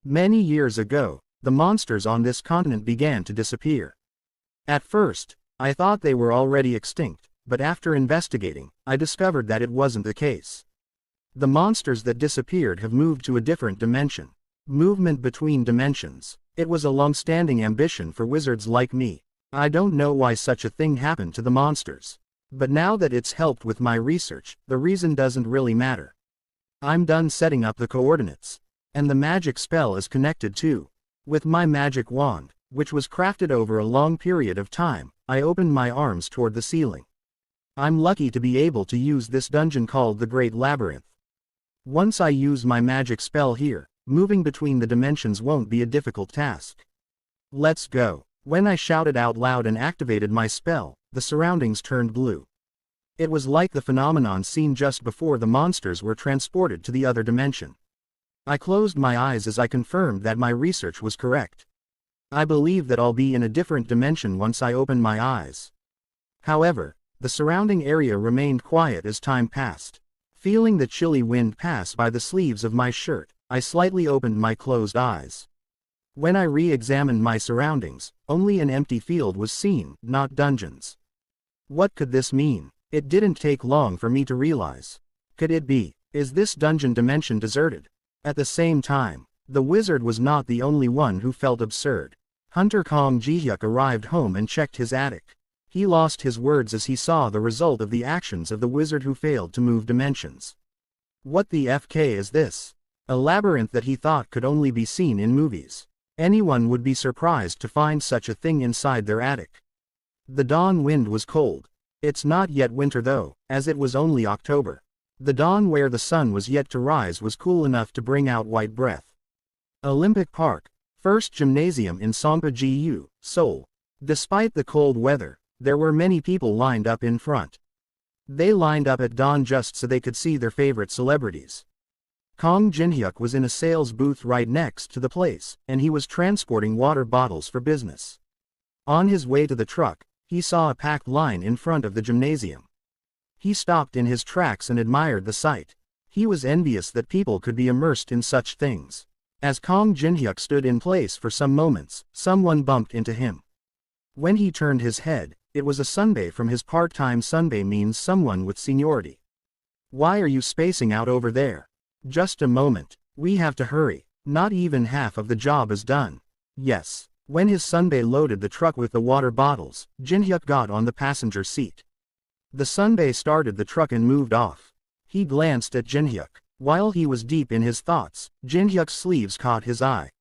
Many years ago, the monsters on this continent began to disappear. At first, I thought they were already extinct, but after investigating, I discovered that it wasn't the case. The monsters that disappeared have moved to a different dimension. Movement between dimensions. It was a long-standing ambition for wizards like me. I don't know why such a thing happened to the monsters. But now that it's helped with my research, the reason doesn't really matter. I'm done setting up the coordinates. And the magic spell is connected too. With my magic wand, which was crafted over a long period of time, I opened my arms toward the ceiling. I'm lucky to be able to use this dungeon called the Great Labyrinth. Once I use my magic spell here, moving between the dimensions won't be a difficult task. Let's go. When I shouted out loud and activated my spell, the surroundings turned blue. It was like the phenomenon seen just before the monsters were transported to the other dimension. I closed my eyes as I confirmed that my research was correct. I believe that I'll be in a different dimension once I open my eyes. However, the surrounding area remained quiet as time passed. Feeling the chilly wind pass by the sleeves of my shirt, I slightly opened my closed eyes. When I re-examined my surroundings, only an empty field was seen, not dungeons. What could this mean? It didn't take long for me to realize. Could it be, is this dungeon dimension deserted? At the same time, the wizard was not the only one who felt absurd. Hunter Kong Ji-hyuk arrived home and checked his attic. He lost his words as he saw the result of the actions of the wizard who failed to move dimensions. What the FK is this? A labyrinth that he thought could only be seen in movies. Anyone would be surprised to find such a thing inside their attic. The dawn wind was cold. It's not yet winter though, as it was only October. The dawn where the sun was yet to rise was cool enough to bring out white breath. Olympic Park, first gymnasium in Songpa-gu, Seoul. Despite the cold weather, there were many people lined up in front. They lined up at dawn just so they could see their favorite celebrities. Kong Jin-hyuk was in a sales booth right next to the place, and he was transporting water bottles for business. On his way to the truck, he saw a packed line in front of the gymnasium. He stopped in his tracks and admired the sight. He was envious that people could be immersed in such things. As Kong Jin-hyuk stood in place for some moments, someone bumped into him. When he turned his head, it was a sunbae from his part-time. Sunbae means someone with seniority. Why are you spacing out over there? Just a moment, we have to hurry. Not even half of the job is done. Yes. When his sunbae loaded the truck with the water bottles, Jin-hyuk got on the passenger seat. The sunbae started the truck and moved off. He glanced at Jin-hyuk. While he was deep in his thoughts, Jin-hyuk's sleeves caught his eye.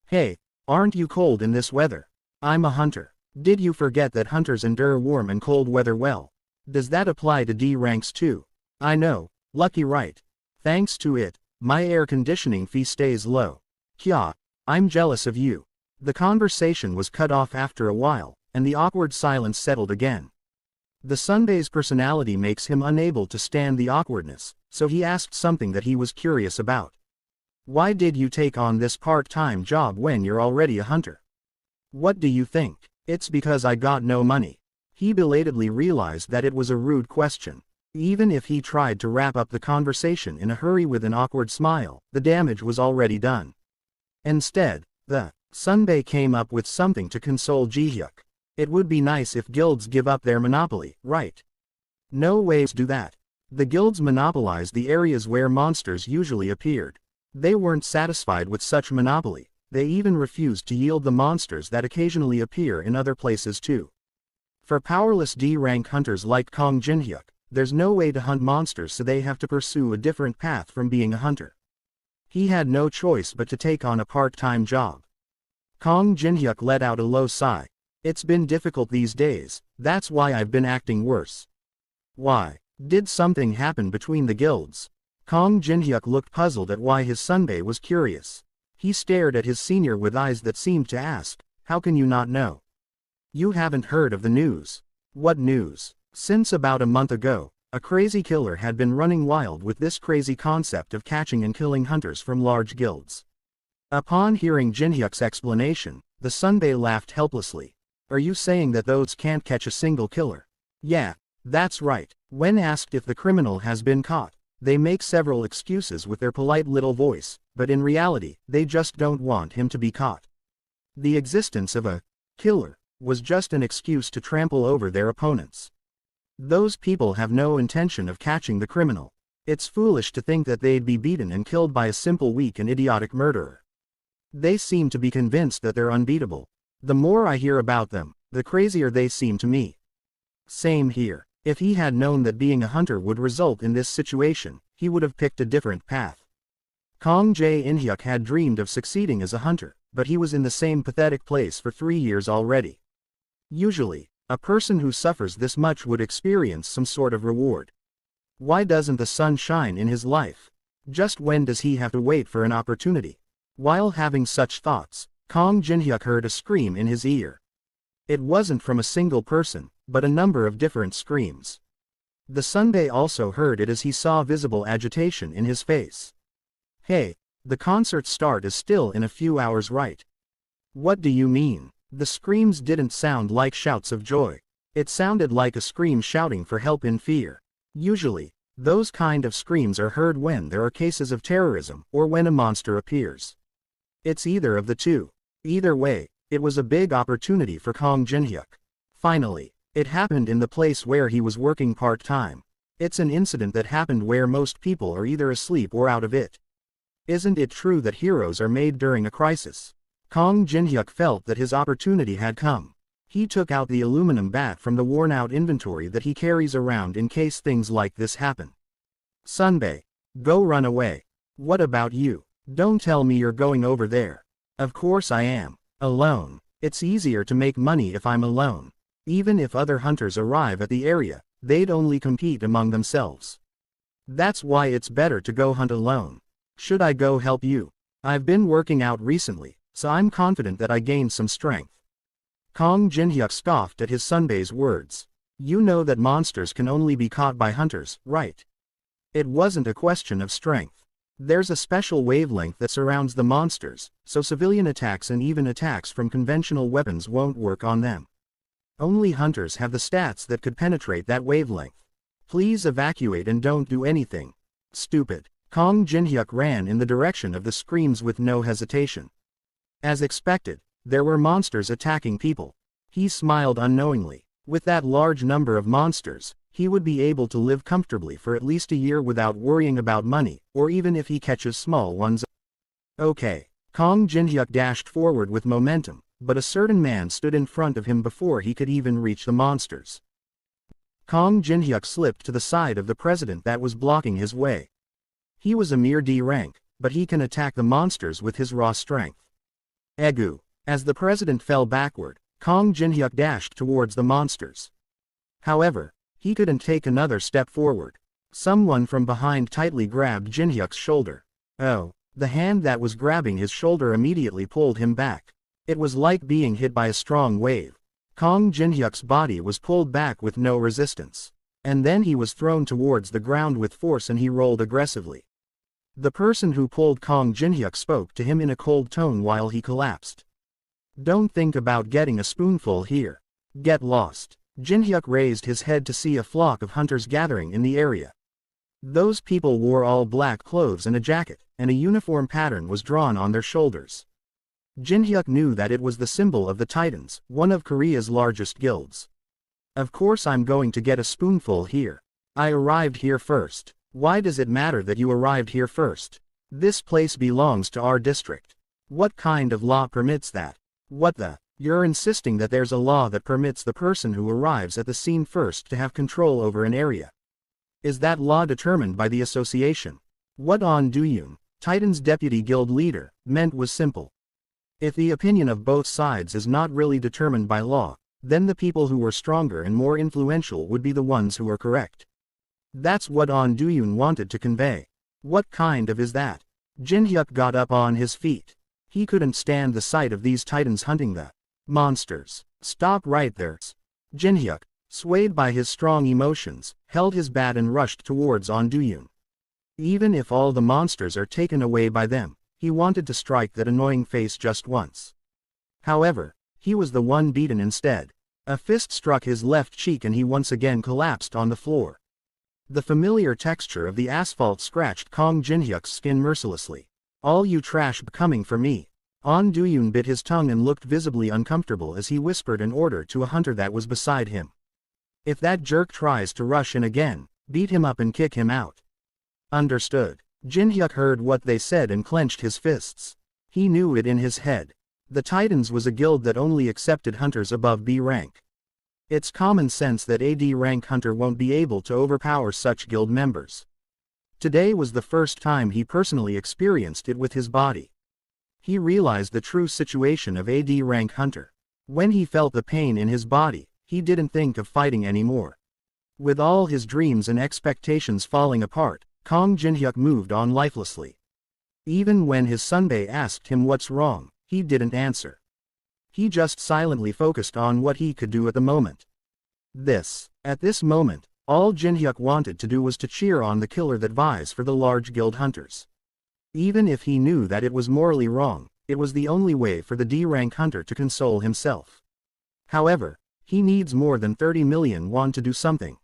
Hey, aren't you cold in this weather? I'm a hunter. Did you forget that hunters endure warm and cold weather well? Does that apply to D ranks too? I know, lucky right. Thanks to it, my air conditioning fee stays low. Kya, I'm jealous of you. The conversation was cut off after a while, and the awkward silence settled again. The sunbae's personality makes him unable to stand the awkwardness, so he asked something that he was curious about. Why did you take on this part-time job when you're already a hunter? What do you think? It's because I got no money. He belatedly realized that it was a rude question. Even if he tried to wrap up the conversation in a hurry with an awkward smile, the damage was already done. Instead, the sunbae came up with something to console Ji-hyuk. It would be nice if guilds give up their monopoly, right? No ways do that. The guilds monopolized the areas where monsters usually appeared. They weren't satisfied with such monopoly. They even refused to yield the monsters that occasionally appear in other places too. For powerless D-rank hunters like Kong Jin-hyuk, there's no way to hunt monsters, so they have to pursue a different path from being a hunter. He had no choice but to take on a part-time job. Kong Jin-hyuk let out a low sigh. It's been difficult these days, that's why I've been acting worse. Why? Did something happen between the guilds? Kong Jin-hyuk looked puzzled at why his sunbae was curious. He stared at his senior with eyes that seemed to ask, how can you not know? You haven't heard of the news. What news? Since about a month ago, a crazy killer had been running wild with this crazy concept of catching and killing hunters from large guilds. Upon hearing Jin-hyuk's explanation, the sunbae laughed helplessly. Are you saying that those can't catch a single killer? Yeah, that's right. When asked if the criminal has been caught, They make several excuses with their polite little voice, but in reality, they just don't want him to be caught. The existence of a killer was just an excuse to trample over their opponents. Those people have no intention of catching the criminal. It's foolish to think that they'd be beaten and killed by a simple weak and idiotic murderer. They seem to be convinced that they're unbeatable. The more I hear about them, the crazier they seem to me. Same here. If he had known that being a hunter would result in this situation, he would have picked a different path. Kong Jae-inhyuk had dreamed of succeeding as a hunter, but he was in the same pathetic place for 3 years already. Usually, a person who suffers this much would experience some sort of reward. Why doesn't the sun shine in his life? Just when does he have to wait for an opportunity? While having such thoughts, Kong Jinhyuk heard a scream in his ear. It wasn't from a single person, but a number of different screams. The Sunbae also heard it as he saw visible agitation in his face. Hey, the concert start is still in a few hours, right? What do you mean? The screams didn't sound like shouts of joy. It sounded like a scream shouting for help in fear. Usually, those kind of screams are heard when there are cases of terrorism or when a monster appears. It's either of the two. Either way, it was a big opportunity for Kong Jinhyuk. Finally, it happened in the place where he was working part-time. It's an incident that happened where most people are either asleep or out of it. Isn't it true that heroes are made during a crisis? Kong Jinhyuk felt that his opportunity had come. He took out the aluminum bat from the worn-out inventory that he carries around in case things like this happen. Sunbae, go run away. What about you? Don't tell me you're going over there. Of course I am. Alone. It's easier to make money if I'm alone. Even if other hunters arrive at the area, they'd only compete among themselves. That's why it's better to go hunt alone. Should I go help you? I've been working out recently, so I'm confident that I gained some strength. Kong Jinhyuk scoffed at his Sunbae's words. You know that monsters can only be caught by hunters, right? It wasn't a question of strength. There's a special wavelength that surrounds the monsters, so civilian attacks and even attacks from conventional weapons won't work on them. Only hunters have the stats that could penetrate that wavelength. Please evacuate and don't do anything. Stupid. Kong Jinhyuk ran in the direction of the screams with no hesitation. As expected, there were monsters attacking people. He smiled unknowingly. With that large number of monsters, he would be able to live comfortably for at least a year without worrying about money, or even if he catches small ones. Okay. Kong Jinhyuk dashed forward with momentum, but a certain man stood in front of him before he could even reach the monsters. Kong Jinhyuk slipped to the side of the president that was blocking his way. He was a mere D rank, but he can attack the monsters with his raw strength. Egu. As the president fell backward, Kong Jinhyuk dashed towards the monsters. However, he couldn't take another step forward. Someone from behind tightly grabbed Jinhyuk's shoulder. Oh, the hand that was grabbing his shoulder immediately pulled him back. It was like being hit by a strong wave. Kong Jinhyuk's body was pulled back with no resistance. And then he was thrown towards the ground with force and he rolled aggressively. The person who pulled Kong Jinhyuk spoke to him in a cold tone while he collapsed. Don't think about getting a spoonful here. Get lost. Jinhyuk raised his head to see a flock of hunters gathering in the area. Those people wore all black clothes and a jacket, and a uniform pattern was drawn on their shoulders. Jinhyuk knew that it was the symbol of the Titans, one of Korea's largest guilds. Of course I'm going to get a spoonful here. I arrived here first. Why does it matter that you arrived here first? This place belongs to our district. What kind of law permits that? What the? You're insisting that there's a law that permits the person who arrives at the scene first to have control over an area. Is that law determined by the association? What on Duyun, Titan's deputy guild leader, meant was simple. If the opinion of both sides is not really determined by law, then the people who were stronger and more influential would be the ones who are correct. That's what On Duyun wanted to convey. What kind of is that? Jinhyuk got up on his feet. He couldn't stand the sight of these Titans hunting the monsters. Stop right there. Jinhyuk, swayed by his strong emotions, held his bat and rushed towards On Duyun. Even if all the monsters are taken away by them, he wanted to strike that annoying face just once. However, he was the one beaten instead. A fist struck his left cheek and he once again collapsed on the floor. The familiar texture of the asphalt scratched Kong Jinhyuk's skin mercilessly. "All you trash coming for me." On Duyun bit his tongue and looked visibly uncomfortable as he whispered an order to a hunter that was beside him. "If that jerk tries to rush in again, beat him up and kick him out." "Understood." Jinhyuk heard what they said and clenched his fists. He knew it in his head. The Titans was a guild that only accepted hunters above B rank. It's common sense that a D rank hunter won't be able to overpower such guild members. Today was the first time he personally experienced it with his body. He realized the true situation of a D rank hunter. When he felt the pain in his body, he didn't think of fighting anymore. With all his dreams and expectations falling apart, Kong Jinhyuk moved on lifelessly. Even when his sunbae asked him what's wrong, he didn't answer. He just silently focused on what he could do at the moment. At this moment, all Jinhyuk wanted to do was to cheer on the killer that vies for the large guild hunters. Even if he knew that it was morally wrong, it was the only way for the D-rank hunter to console himself. However, he needs more than 30 million won to do something.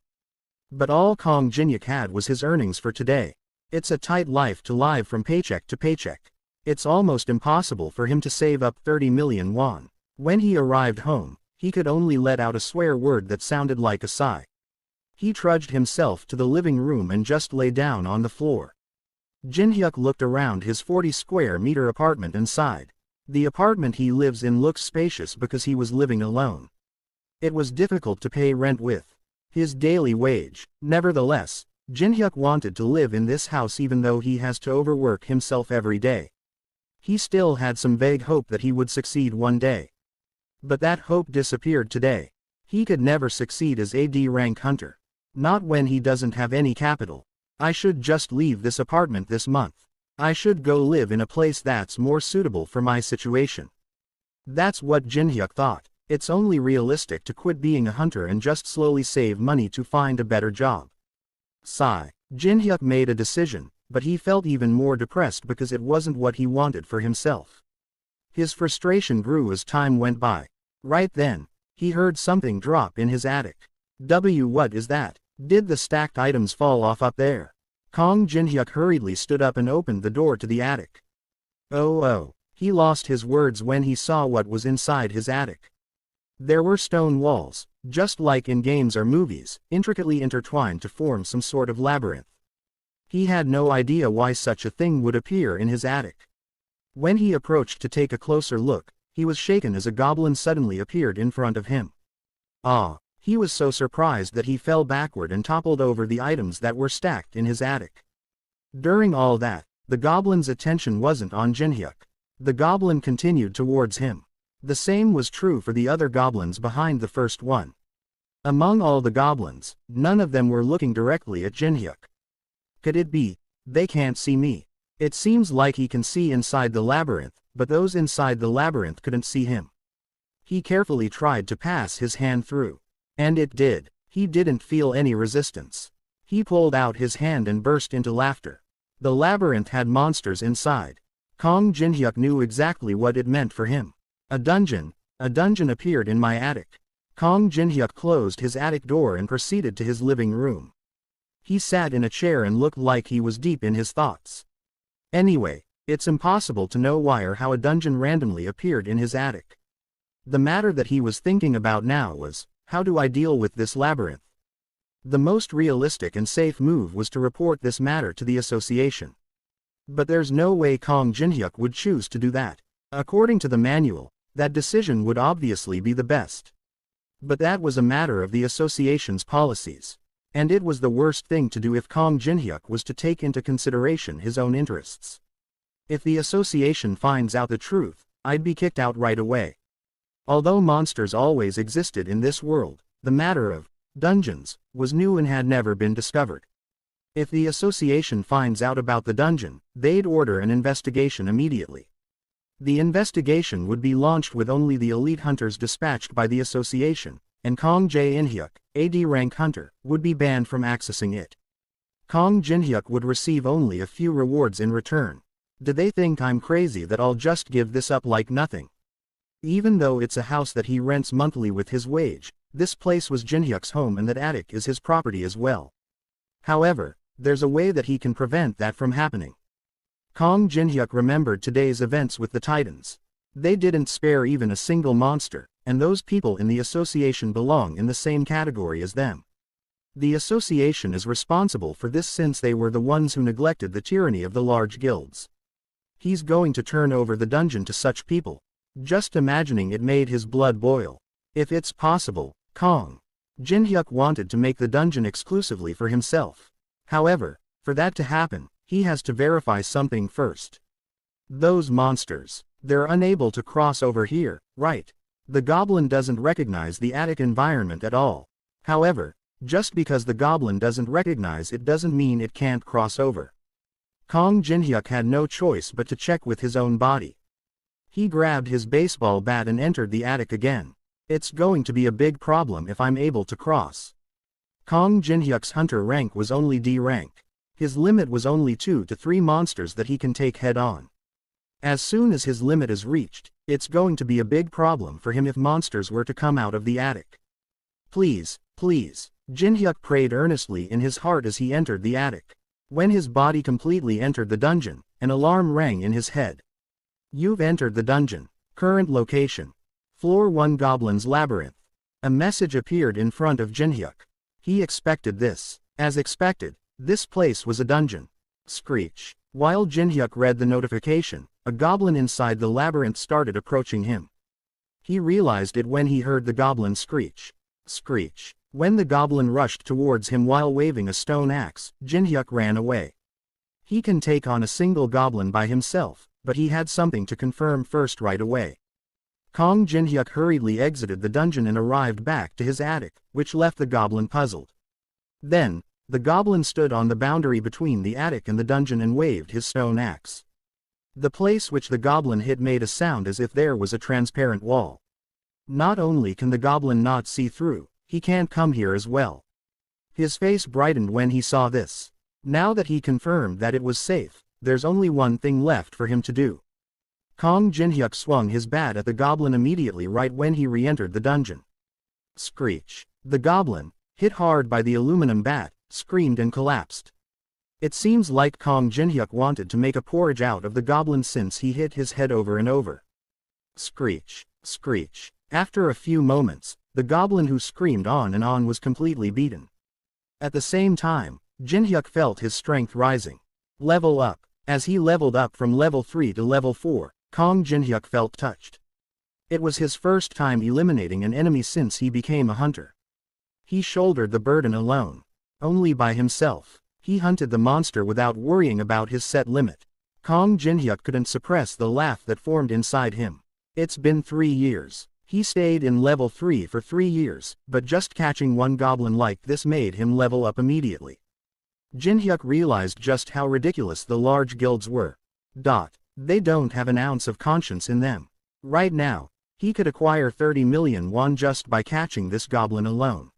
But all Kong Jinhyuk had was his earnings for today. It's a tight life to live from paycheck to paycheck. It's almost impossible for him to save up 30 million won. When he arrived home, he could only let out a swear word that sounded like a sigh. He trudged himself to the living room and just lay down on the floor. Jinhyuk looked around his 40 square meter apartment and sighed. The apartment he lives in looks spacious because he was living alone. It was difficult to pay rent with his daily wage. Nevertheless, Jinhyuk wanted to live in this house even though he has to overwork himself every day. He still had some vague hope that he would succeed one day. But that hope disappeared today. He could never succeed as a D-rank hunter. Not when he doesn't have any capital. I should just leave this apartment this month. I should go live in a place that's more suitable for my situation. That's what Jinhyuk thought. It's only realistic to quit being a hunter and just slowly save money to find a better job. Sigh. Jinhyuk made a decision, but he felt even more depressed because it wasn't what he wanted for himself. His frustration grew as time went by. Right then, he heard something drop in his attic. What is that? Did the stacked items fall off up there? Kong Jinhyuk hurriedly stood up and opened the door to the attic. Oh. He lost his words when he saw what was inside his attic. There were stone walls, just like in games or movies, intricately intertwined to form some sort of labyrinth. He had no idea why such a thing would appear in his attic. When he approached to take a closer look, he was shaken as a goblin suddenly appeared in front of him. He was so surprised that he fell backward and toppled over the items that were stacked in his attic. During all that, the goblin's attention wasn't on Jinhyuk. The goblin continued towards him. The same was true for the other goblins behind the first one. Among all the goblins, none of them were looking directly at Jinhyuk. Could it be, they can't see me? It seems like he can see inside the labyrinth, but those inside the labyrinth couldn't see him. He carefully tried to pass his hand through. And it did. He didn't feel any resistance. He pulled out his hand and burst into laughter. The labyrinth had monsters inside. Kong Jinhyuk knew exactly what it meant for him. A dungeon appeared in my attic. Kong Jinhyuk closed his attic door and proceeded to his living room. He sat in a chair and looked like he was deep in his thoughts. Anyway, it's impossible to know why or how a dungeon randomly appeared in his attic. The matter that he was thinking about now was, how do I deal with this labyrinth? The most realistic and safe move was to report this matter to the association. But there's no way Kong Jinhyuk would choose to do that. According to the manual, that decision would obviously be the best. But that was a matter of the association's policies. And it was the worst thing to do if Kong Jinhyuk was to take into consideration his own interests. If the association finds out the truth, I'd be kicked out right away. Although monsters always existed in this world, the matter of dungeons was new and had never been discovered. If the association finds out about the dungeon, they'd order an investigation immediately. The investigation would be launched with only the elite hunters dispatched by the association, and Kong Jinhyuk, a D-rank hunter, would be banned from accessing it. Kong Jinhyuk would receive only a few rewards in return. Do they think I'm crazy that I'll just give this up like nothing? Even though it's a house that he rents monthly with his wage, this place was Jinhyuk's home and that attic is his property as well. However, there's a way that he can prevent that from happening. Kong Jinhyuk remembered today's events with the Titans. They didn't spare even a single monster, and those people in the association belong in the same category as them. The association is responsible for this since they were the ones who neglected the tyranny of the large guilds. He's going to turn over the dungeon to such people. Just imagining it made his blood boil. If it's possible, Kong Jinhyuk wanted to make the dungeon exclusively for himself. However, for that to happen, he has to verify something first. Those monsters, they're unable to cross over here, right? The goblin doesn't recognize the attic environment at all. However, just because the goblin doesn't recognize it doesn't mean it can't cross over. Kong Jinhyuk had no choice but to check with his own body. He grabbed his baseball bat and entered the attic again. It's going to be a big problem if I'm able to cross. Kong Jinhyuk's hunter rank was only D rank. His limit was only 2 to 3 monsters that he can take head on. As soon as his limit is reached, it's going to be a big problem for him if monsters were to come out of the attic. Please, please, Jinhyuk prayed earnestly in his heart as he entered the attic. When his body completely entered the dungeon, an alarm rang in his head. You've entered the dungeon. Current location: Floor 1 Goblin's Labyrinth. A message appeared in front of Jinhyuk. He expected this. As expected, this place was a dungeon. Screech. While Jinhyuk read the notification, a goblin inside the labyrinth started approaching him. He realized it when he heard the goblin screech. Screech. When the goblin rushed towards him while waving a stone axe, Jinhyuk ran away. He can take on a single goblin by himself, but he had something to confirm first right away. Kong Jinhyuk hurriedly exited the dungeon and arrived back to his attic, which left the goblin puzzled. Then, the goblin stood on the boundary between the attic and the dungeon and waved his stone axe. The place which the goblin hit made a sound as if there was a transparent wall. Not only can the goblin not see through, he can't come here as well. His face brightened when he saw this. Now that he confirmed that it was safe, there's only one thing left for him to do. Kong Jinhyuk swung his bat at the goblin immediately right when he re-entered the dungeon. Screech. The goblin, hit hard by the aluminum bat, screamed and collapsed. It seems like Kong Jinhyuk wanted to make a porridge out of the goblin since he hit his head over and over. Screech. Screech. After a few moments, the goblin who screamed on and on was completely beaten. At the same time, Jinhyuk felt his strength rising. Level up. As he leveled up from level 3 to level 4, Kong Jinhyuk felt touched. It was his first time eliminating an enemy since he became a hunter. He shouldered the burden alone. Only by himself. He hunted the monster without worrying about his set limit. Kong Jinhyuk couldn't suppress the laugh that formed inside him. It's been 3 years. He stayed in level 3 for 3 years, but just catching one goblin like this made him level up immediately. Jinhyuk realized just how ridiculous the large guilds were. They don't have an ounce of conscience in them. Right now, he could acquire 30 million won just by catching this goblin alone.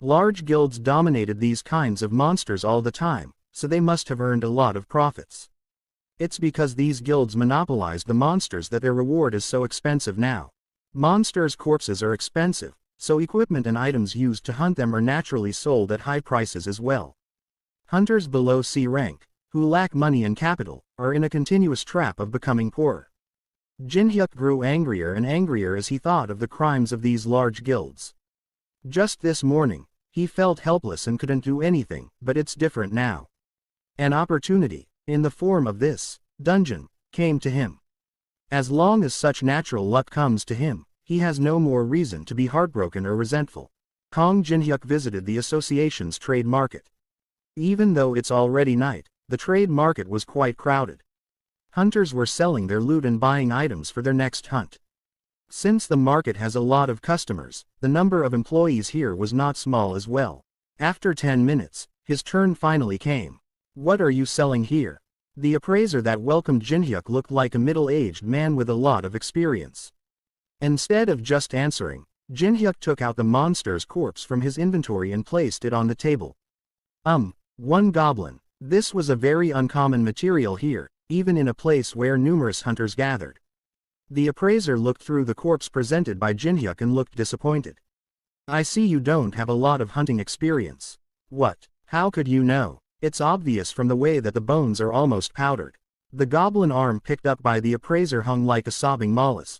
Large guilds dominated these kinds of monsters all the time, so they must have earned a lot of profits. It's because these guilds monopolized the monsters that their reward is so expensive now. Monsters' corpses are expensive, so equipment and items used to hunt them are naturally sold at high prices as well. Hunters below C rank, who lack money and capital, are in a continuous trap of becoming poorer. Jinhyuk grew angrier and angrier as he thought of the crimes of these large guilds. Just this morning, he felt helpless and couldn't do anything, but it's different now. An opportunity, in the form of this dungeon, came to him. As long as such natural luck comes to him, he has no more reason to be heartbroken or resentful. Kong Jinhyuk visited the association's trade market. Even though it's already night, the trade market was quite crowded. Hunters were selling their loot and buying items for their next hunt. Since the market has a lot of customers, the number of employees here was not small as well. After 10 minutes, his turn finally came. What are you selling here? The appraiser that welcomed Jinhyuk looked like a middle-aged man with a lot of experience. Instead of just answering, Jinhyuk took out the monster's corpse from his inventory and placed it on the table. One goblin. This was a very uncommon material here, even in a place where numerous hunters gathered. The appraiser looked through the corpse presented by Jinhyuk and looked disappointed. I see you don't have a lot of hunting experience. What? How could you know? It's obvious from the way that the bones are almost powdered. The goblin arm picked up by the appraiser hung like a sobbing mollusk.